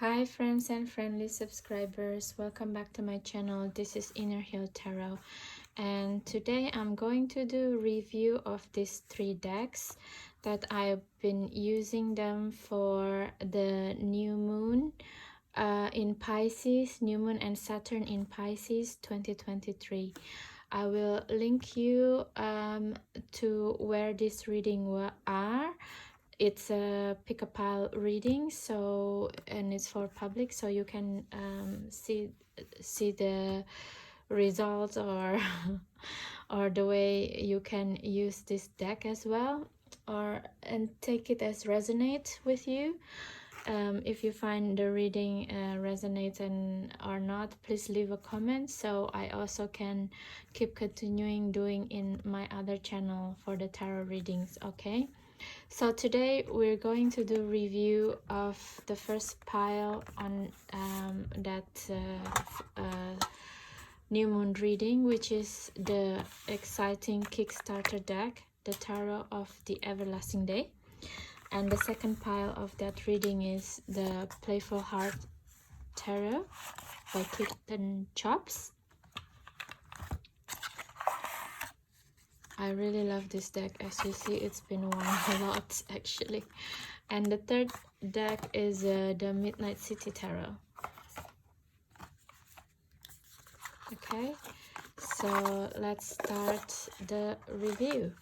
Hi friends and friendly subscribers, welcome back to my channel. This is Inner Hill Tarot, and today I'm going to do review of these three decks that I've been using them for the new moon in Pisces, new moon and Saturn in Pisces 2023. I will link you to where this reading are. It's a pick a pile reading, so, and it's for public, so you can see the results or or the way you can use this deck as well, or and take it as resonate with you. If you find the reading resonates and or not, please leave a comment so I also can keep continuing doing in my other channel for the tarot readings. Okay, so today we're going to do review of the first pile on that new moon reading, which is the exciting Kickstarter deck, the Tarot of the Everlasting Day. And the second pile of that reading is the Playful Heart Tarot by Kitten Chops. I really love this deck. As you see, it's been worn a lot actually. And the third deck is the Midnight City Tarot. Okay, so let's start the review.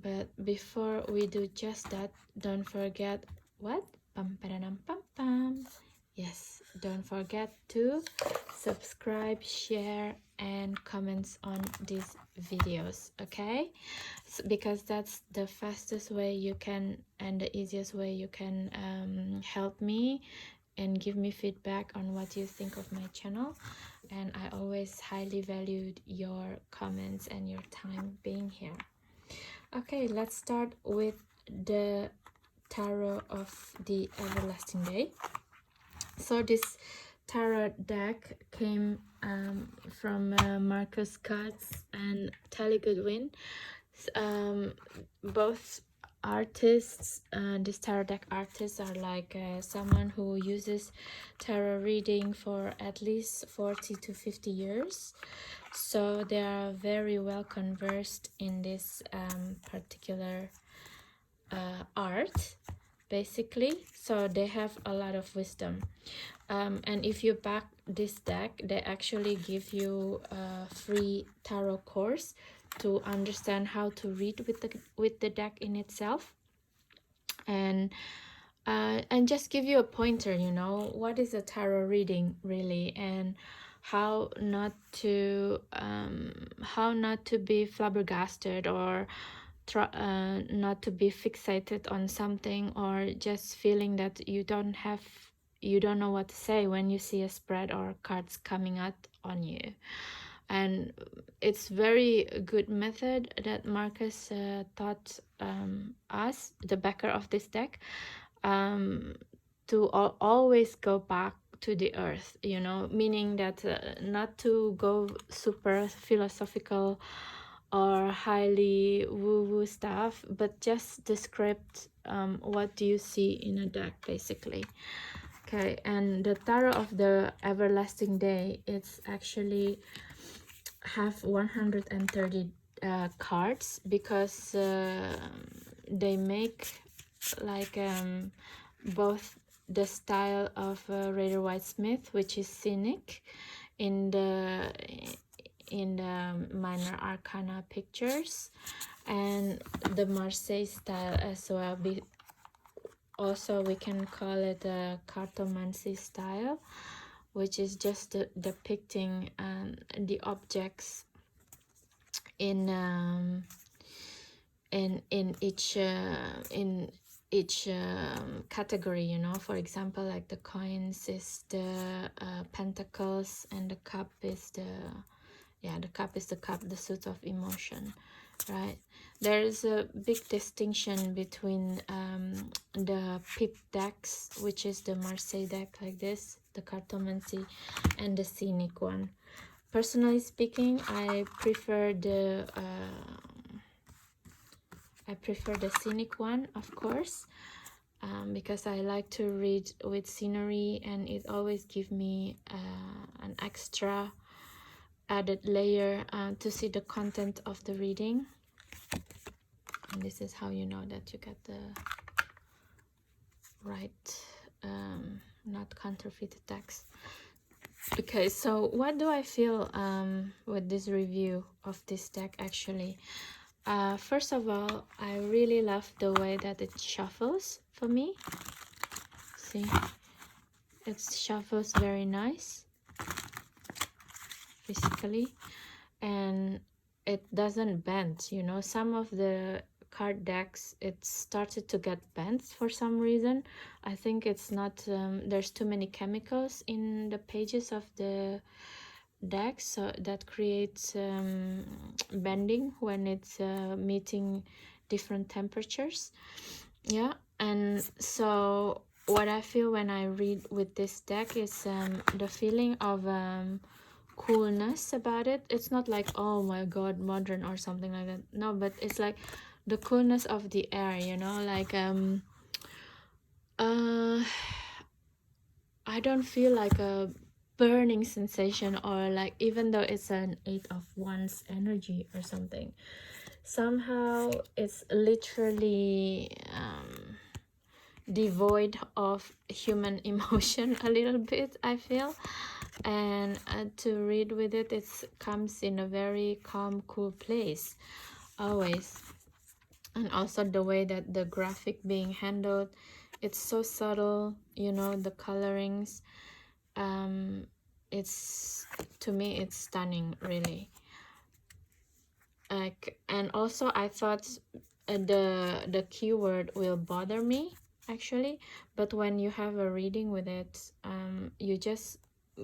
But before we do just that, don't forget what? Pam pam pam pam. Yes, don't forget to subscribe, share, and comments on these videos, okay? So, because that's the fastest way you can and the easiest way you can help me and give me feedback on what you think of my channel. And I always highly valued your comments and your time being here. Okay, let's start with the Tarot of the Everlasting Day. So this tarot deck came from Marcus Katz and Tally Goodwin. Both artists, these tarot deck artists are like someone who uses tarot reading for at least 40 to 50 years. So they are very well conversed in this particular art, basically. So they have a lot of wisdom. And if you back this deck, they actually give you a free tarot course to understand how to read with the deck in itself, and just give you a pointer, you know, what is a tarot reading really, and how not to be flabbergasted or not to be fixated on something, or just feeling that you don't know what to say when you see a spread or cards coming out on you. And it's very good method that Marcus taught us, the backer of this deck, to always go back to the earth, you know, meaning that not to go super philosophical or highly woo-woo stuff, but just the script. What do you see in a deck, basically? Okay, and the Tarot of the Everlasting Day, it's actually have 130 cards, because they make like both the style of Rider Waite Smith, which is scenic in the minor arcana pictures, and the Marseille style as well. Also we can call it a cartomancy style, which is just depicting the objects in each category, you know. For example, like the coins is the pentacles, and the cup is the the suit of emotion, right? There is a big distinction between the pip decks, which is the Marseille deck like this, the cartomancy, and the scenic one. Personally speaking, I prefer the scenic one, of course. because I like to read with scenery, and it always gives me an extra added layer to see the content of the reading. And this is how you know that you get the right, not counterfeit text. Okay, so what do I feel with this review of this deck actually? First of all, I really love the way that it shuffles for me. See, it shuffles very nice physically, and it doesn't bend. You know, some of the card decks, it started to get bent for some reason. I think it's not, there's too many chemicals in the pages of the deck, so that creates bending when it's meeting different temperatures. Yeah, and so what I feel when I read with this deck is the feeling of coolness about it. It's not like, oh my god, modern or something like that. No, but it's like the coolness of the air, you know, like I don't feel like a burning sensation, or like, even though it's an 8 of Wands energy or something, somehow it's literally devoid of human emotion a little bit, I feel. And to read with it, it comes in a very calm, cool place always. And also the way that the graphic being handled, it's so subtle, you know, the colorings, it's, to me, it's stunning, really. Like, and also I thought the keyword will bother me actually, but when you have a reading with it, you just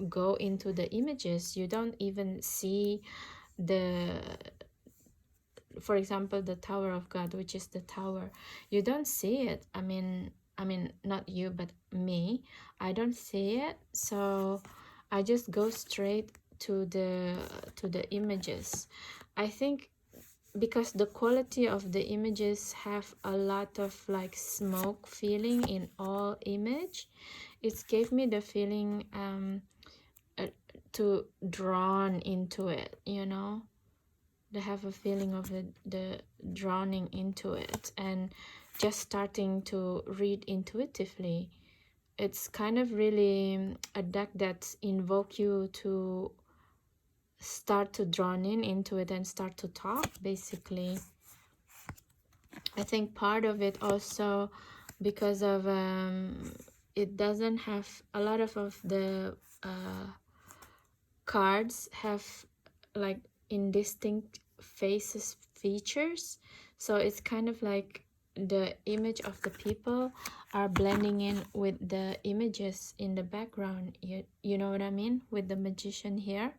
go into the images. You don't even see the, for example, the Tower of God, which is the tower. You don't see it. I mean not you, but me, I don't see it. So I just go straight to the images. I think because the quality of the images have a lot of like smoke feeling in all image, it gave me the feeling uh, to drawn into it, you know. They have a feeling of the drowning into it and just starting to read intuitively. It's kind of really a deck that invoke you to start to drawn in into it and start to talk, basically. I think part of it also because of it doesn't have a lot of the cards have like indistinct faces features, so it's kind of like the image of the people are blending in with the images in the background. You know what I mean with the magician here?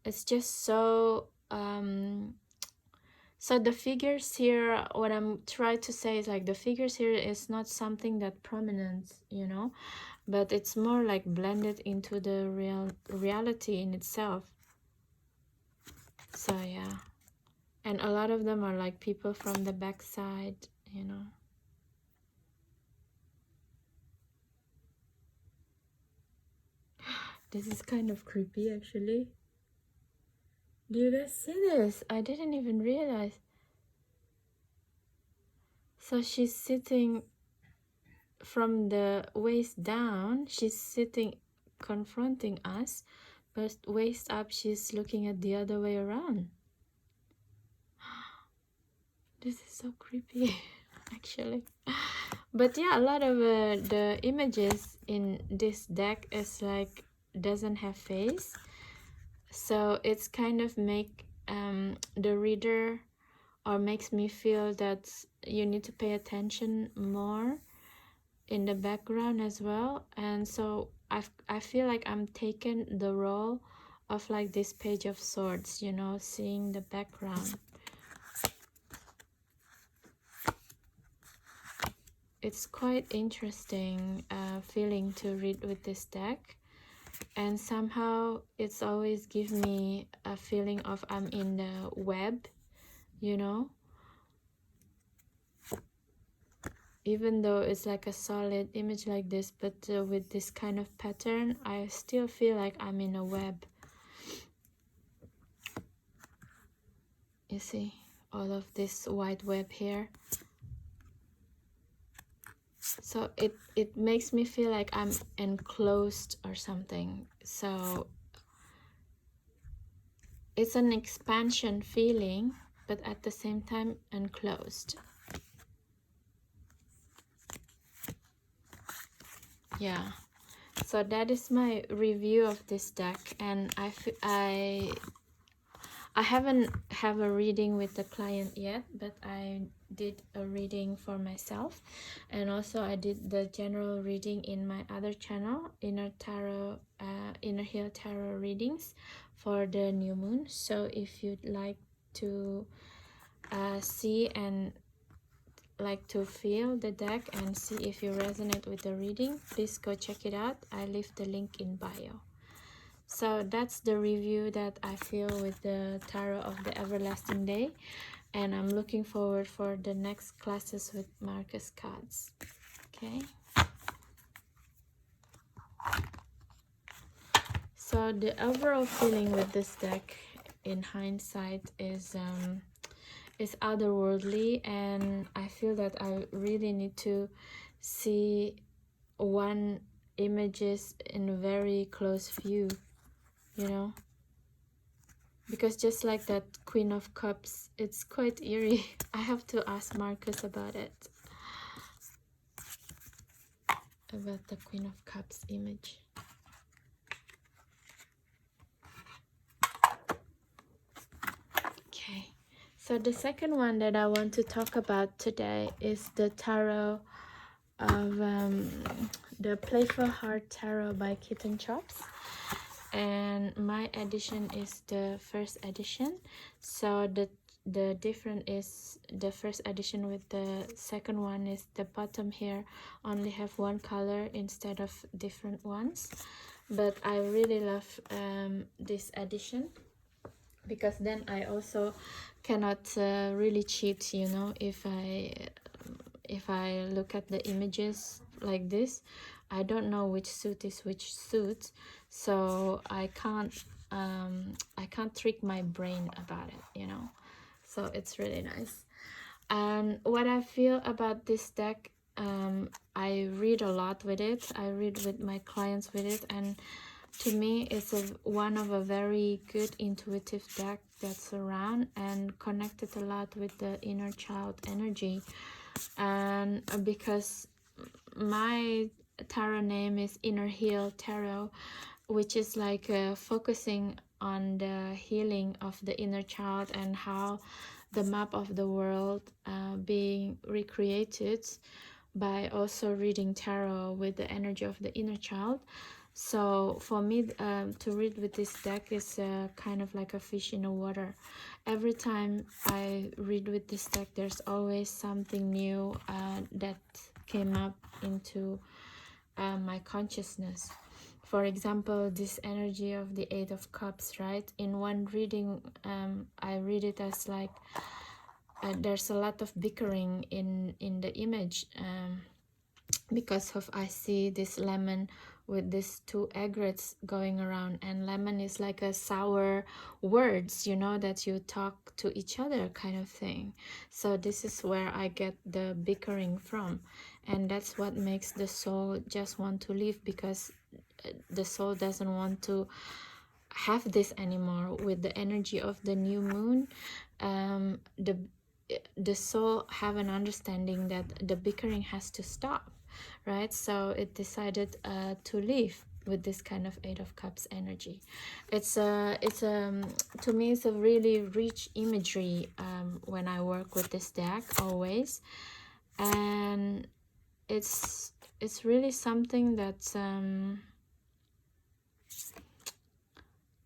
It's just so so the figures here, what I'm trying to say is like the figures here is not something that prominent, you know, but it's more like blended into the reality in itself. So yeah, and a lot of them are like people from the backside, you know. This is kind of creepy actually. Do you guys see this? I didn't even realize. So she's sitting from the waist down, she's sitting confronting us, but waist up she's looking at the other way around. This is so creepy actually. But yeah, a lot of the images in this deck is like doesn't have face, so it's kind of make the reader, or makes me feel that you need to pay attention more in the background as well. And so I feel like I'm taking the role of like this Page of Swords, you know, seeing the background. It's quite interesting feeling to read with this deck, and somehow it's always give me a feeling of I'm in the web, you know. even though it's like a solid image like this, but with this kind of pattern, I still feel like I'm in a web. You see all of this white web here. So it makes me feel like I'm enclosed or something. So it's an expansion feeling, but at the same time enclosed. Yeah, so that is my review of this deck, and I haven't have a reading with the client yet, but I did a reading for myself, and also I did the general reading in my other channel, Inner Heal Tarot readings for the new moon. So if you'd like to see and like to feel the deck and see if you resonate with the reading, please go check it out. I leave the link in bio. So that's the review that I feel with the Tarot of the Everlasting Day, and I'm looking forward for the next classes with Marcus cards. Okay, so the overall feeling with this deck in hindsight is otherworldly, and I feel that I really need to see one images in a very close view, you know, because just like that Queen of Cups, it's quite eerie. I have to ask Marcus about it, about the Queen of Cups image. Okay, so the second one that I want to talk about today is the Tarot of the Playful Heart Tarot by Kitten Chops, and my edition is the first edition. So the difference is the first edition with the second one is the bottom here only have one color instead of different ones, but I really love this edition, because then I also cannot really cheat, you know, if I look at the images like this, I don't know which suit is which suit, so I can't trick my brain about it, you know. So it's really nice. And what I feel about this deck, I read a lot with it. I read with my clients with it, and to me it's one of a very good intuitive deck that's around and connected a lot with the inner child energy. And because my tarot name is Inner Heal Tarot, which is like focusing on the healing of the inner child and how the map of the world being recreated by also reading tarot with the energy of the inner child. So for me, to read with this deck is kind of like a fish in the water. Every time I read with this deck, there's always something new that came up into my consciousness. For example, this energy of the Eight of Cups, right? In one reading, I read it as like there's a lot of bickering in the image, because of I see this lemon with these two aigrettes going around, and lemon is like a sour words, you know, that you talk to each other kind of thing. So this is where I get the bickering from, and that's what makes the soul just want to leave, because the soul doesn't want to have this anymore. With the energy of the new moon, the soul have an understanding that the bickering has to stop, right? So it decided to leave with this kind of Eight of Cups energy. It's to me it's a really rich imagery when I work with this deck always, and it's really something that's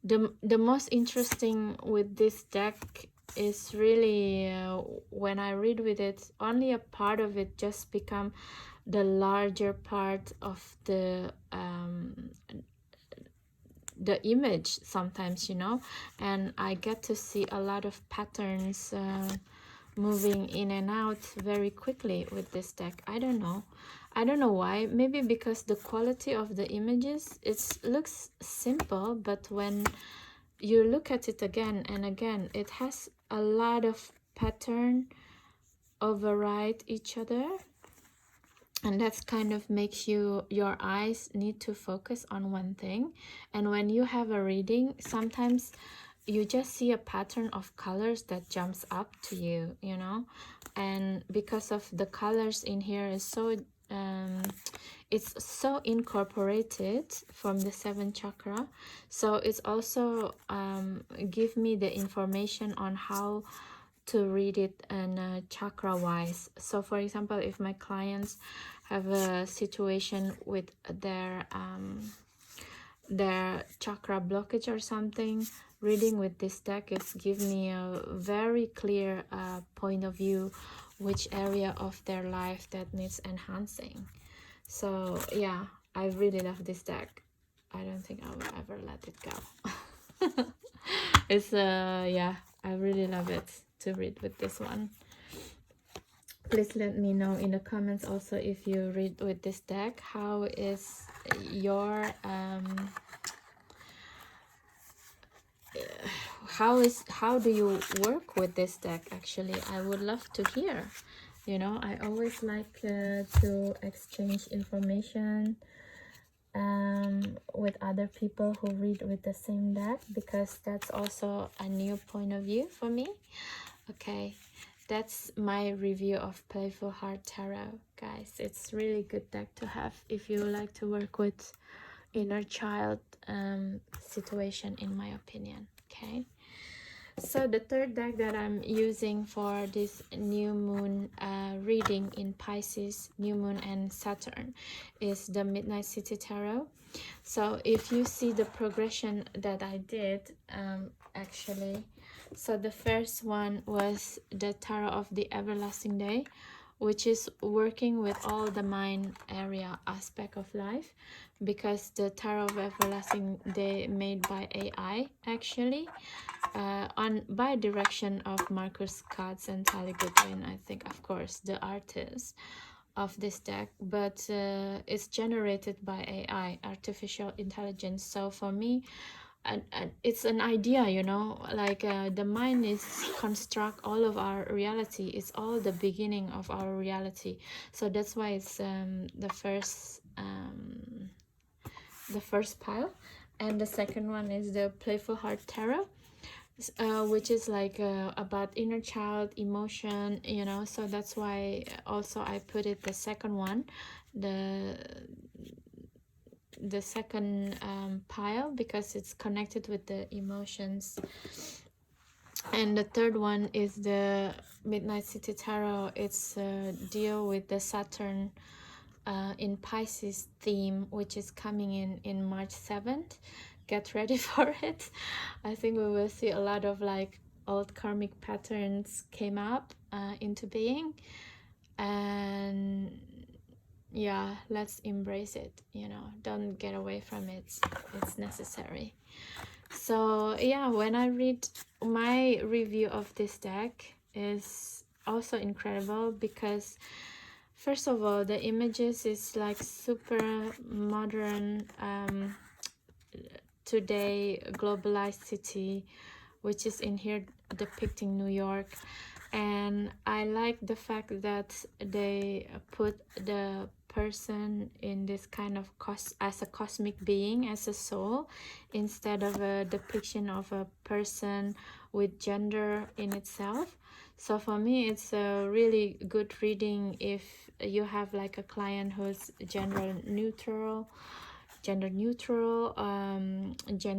the most interesting with this deck is really when I read with it, only a part of it just become the larger part of the image sometimes, you know, and I get to see a lot of patterns moving in and out very quickly with this deck. I don't know why. Maybe because the quality of the images, it looks simple, but when you look at it again and again, it has a lot of pattern override each other, and that's kind of makes your eyes need to focus on one thing. And when you have a reading, sometimes you just see a pattern of colors that jumps up to you, you know. And because of the colors in here is so it's so incorporated from the seventh chakra, so it's also give me the information on how to read it and chakra wise. So for example, if my clients have a situation with their chakra blockage or something, reading with this deck is give me a very clear point of view which area of their life that needs enhancing. So yeah, I really love this deck. I don't think I will ever let it go. It's yeah, I really love it to read with this one. Please let me know in the comments also if you read with this deck. How is your how do you work with this deck? Actually, I would love to hear. You know, I always like to exchange information with other people who read with the same deck, because that's also a new point of view for me. Okay, that's my review of Playful Heart Tarot, guys. It's really good deck to have if you like to work with inner child situation, in my opinion. Okay, so the third deck that I'm using for this new moon reading in Pisces, new moon and Saturn, is the Midnight City Tarot. So if you see the progression that I did, actually, so the first one was the Tarot of the Everlasting Day, which is working with all the mind area aspect of life, because the Tarot of Everlasting Day made by AI, actually, by direction of Marcus Katz and Tally Goodwin, I think, of course, the artist of this deck, but it's generated by AI, artificial intelligence. So for me, it's an idea, you know, like the mind is construct all of our reality. It's all the beginning of our reality. So that's why it's the first pile. And the second one is the Playful Heart Tarot, which is like about inner child emotion, you know. So that's why also I put it the second one, the second pile, because it's connected with the emotions. And the third one is the Midnight City Tarot. It's deal with the Saturn in Pisces theme, which is coming in March 7th. Get ready for it. I think we will see a lot of like old karmic patterns came up into being, and yeah, let's embrace it, you know. Don't get away from it. It's necessary. So yeah, when I read, my review of this deck is also incredible, because first of all, the images is like super modern, today globalized city, which is in here depicting New York. And I like the fact that they put the person in this kind of as a cosmic being, as a soul, instead of a depiction of a person with gender in itself. So for me, it's a really good reading if you have like a client who's gender neutral, Gen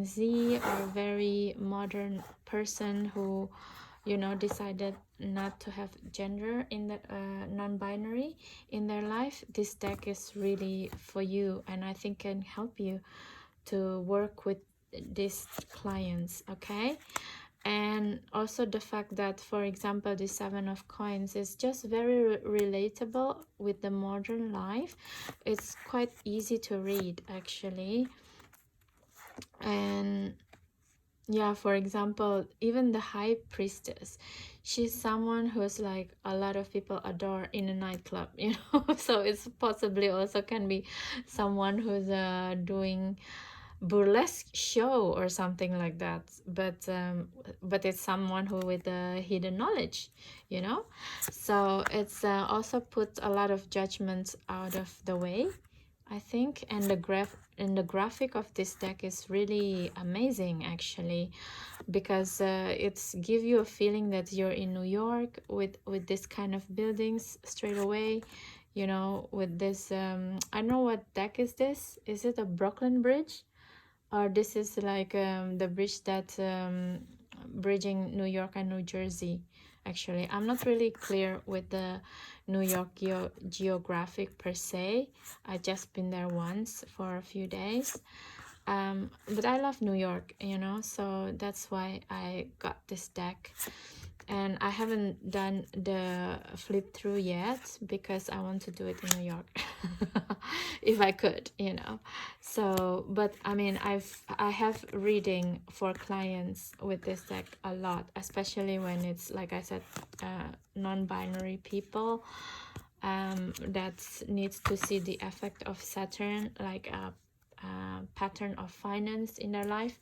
Z, or very modern person who, you know, decided not to have gender in the non-binary in their life. This deck is really for you, and I think can help you to work with these clients. Okay, and also the fact that, for example, the Seven of Coins is just very relatable with the modern life. It's quite easy to read, actually. And Yeah, for example, even the high priestess, she's someone who's like a lot of people adore in a nightclub, you know. So it's possibly also can be someone who's doing burlesque show or something like that, but it's someone who with a hidden knowledge, you know. So it's also put a lot of judgments out of the way, I think. And the graphic of this deck is really amazing actually, because it's give you a feeling that you're in New York with this kind of buildings straight away, you know, with this I don't know what deck is this. Is it a Brooklyn Bridge, or this is like the bridge that bridging New York and New Jersey? Actually, I'm not really clear with the New York geographic per se. I just been there once for a few days, but I love New York, you know, so that's why I got this deck. And I haven't done the flip through yet because I want to do it in New York if I could, you know. So but I mean, I have reading for clients with this deck a lot, especially when it's like I said, non-binary people that needs to see the effect of Saturn, like a pattern of finance in their life.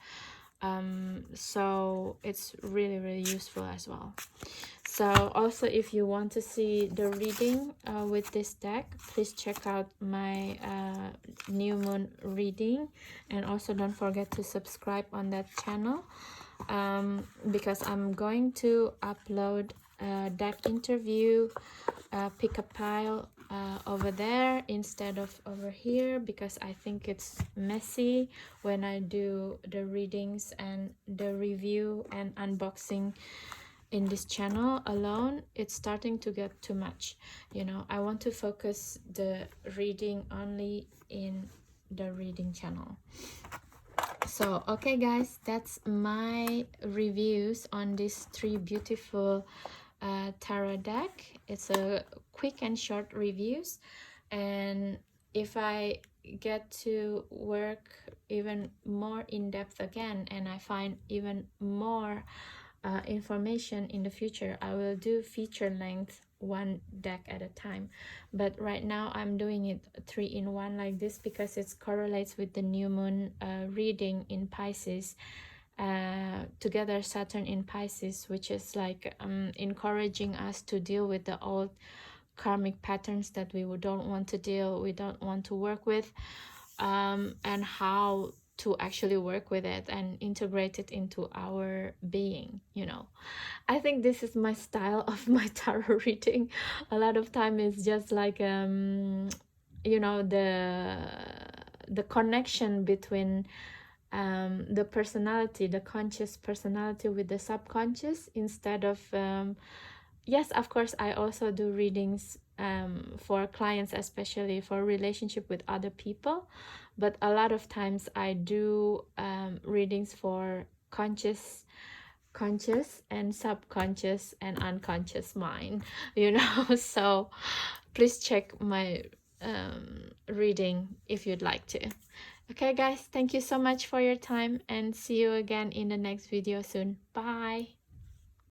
So it's really really useful as well. So also, if you want to see the reading with this deck, please check out my new moon reading, and also don't forget to subscribe on that channel, because I'm going to upload a deck interview, pick a pile over there instead of over here, because I think it's messy when I do the readings and the review and unboxing in this channel alone. It's starting to get too much, you know. I want to focus the reading only in the reading channel. So okay guys, that's my reviews on these three beautiful tarot deck. It's a quick and short reviews, and if I get to work even more in depth again and I find even more information in the future, I will do feature length one deck at a time. But right now I'm doing it 3-in-1 like this because it correlates with the new moon reading in Pisces, together Saturn in Pisces, which is like encouraging us to deal with the old karmic patterns that we don't want to deal, we don't want to work with, and how to actually work with it and integrate it into our being, you know. I think this is my style of my tarot reading. A lot of time it's just like you know, the connection between the personality, the conscious personality with the subconscious, instead of yes, of course I also do readings for clients, especially for relationship with other people, but a lot of times I do readings for conscious and subconscious and unconscious mind, you know. So please check my reading if you'd like to. Okay guys, thank you so much for your time, and see you again in the next video soon. Bye.